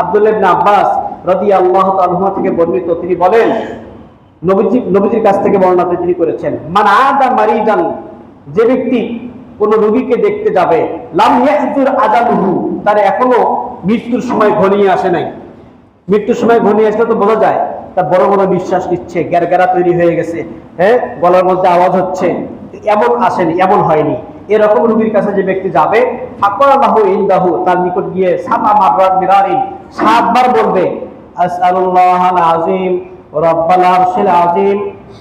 আব্দুল্লাহ ইবনে আব্বাস রাদিয়াল্লাহু তাআলা থেকে বর্ণিত, তিনি বলেন, নবীজির কাছ থেকে বর্ণনা তিনি করেছেন, মান আদা মারিদান, যে ব্যক্তি কোন রোগীকে দেখতে যাবে, লাম ইয়াহজুর আজালুহু, তার এখনো মৃত্যুর সময় ঘনিয়ে আসে নাই। মৃত্যুর সময় ঘনিয়ে আসলে তো বোঝা যায় তার বড় বড় নিঃশ্বাস নিচ্ছে, গ্যারগ্যারা তৈরি হয়ে গেছে, হ্যাঁ, গলার মধ্যে আওয়াজ হচ্ছে, এমন আসেনি, এমন হয়নি। এরকম রোগীর কাছে যে ব্যক্তি যাবে, ফাকরাহু ইনদাহু, তার নিকট গিয়ে সাবা মাররাত মিরারিন, 7 বার বলবে, আসআলুল্লাহাল আযীম রাব্বাল আরশিল আযীম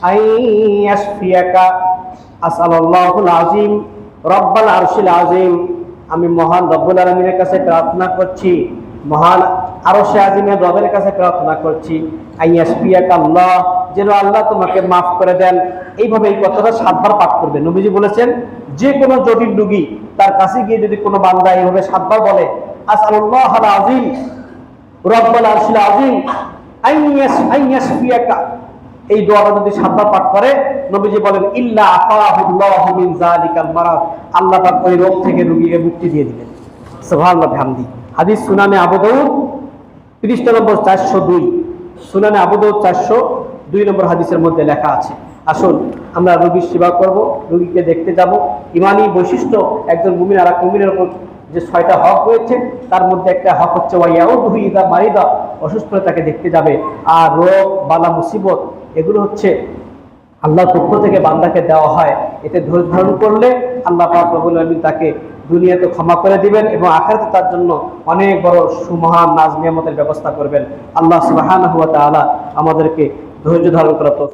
আন ইয়াশফিয়াকা, আসআলুল্লাহুল আযীম রাব্বাল আরশিল আযীম, আমি মহান রব্বুল আলামিনের কাছে প্রার্থনা করছি, মহান আরশে আযীমের রবের কাছে প্রার্থনা করছি, আন ইয়াশফিয়াকা আল্লাহ, যেন আল্লাহ তোমাকে মাফ করে দেন। এইভাবে এই কথাটা 7 বার পাঠ করবে। নবীজি বলেছেন, যে কোনো জটিল রোগী তার কাছে গিয়ে যদি কোনো বান্দা এইভাবে 7 বার বলে, আসআলুল্লাহাল আযীম রাব্বাল আরশিল আযীম আন ইয়াশফিয়াকা, এই দোয়াটা যদি 7 বার পাঠ করে, নবীজি বলেন, ইল্লা আফাহুল্লাহু মিন যালিকাল মারাদ, আল্লাহ পাক ওই রোগ থেকে রোগীকে মুক্তি দিয়ে দিবেন। সুবহানাল্লাহ বিহামদি। হাদিস সুনানে আবু দাউদ পৃষ্ঠা নম্বর 402, সুনানে আবু দাউদ 402 নম্বর হাদিসের মধ্যে লেখা আছে। আসুন আমরা রোগীর সেবা করব, রোগীকে দেখতে যাব। ইমানি বৈশিষ্ট্য, একজন মুমিন আর এক মুমিনের উপর যে 6টা হক রয়েছে, তার মধ্যে একটা হক হচ্ছে ওয়াইয়াউদহু ইযা মারিদা, অসুস্থ হলে তাকে দেখতে যাবে। আর রোগ বালা মুসিবত, এগুলো হচ্ছে আল্লাহর পক্ষ থেকে বান্দাকে দেওয়া হয়। এতে ধৈর্য ধারণ করলে আল্লাহ পাক রব্বুল আলামিন তাকে দুনিয়াতে ক্ষমা করে দিবেন এবং আখিরাতে তার জন্য অনেক বড় সুমহান নাজ নিয়ামতের ব্যবস্থা করবেন। আল্লাহ সুবহানাহু ওয়া তাআলা আমাদেরকে ধৈর্য ধারণ করার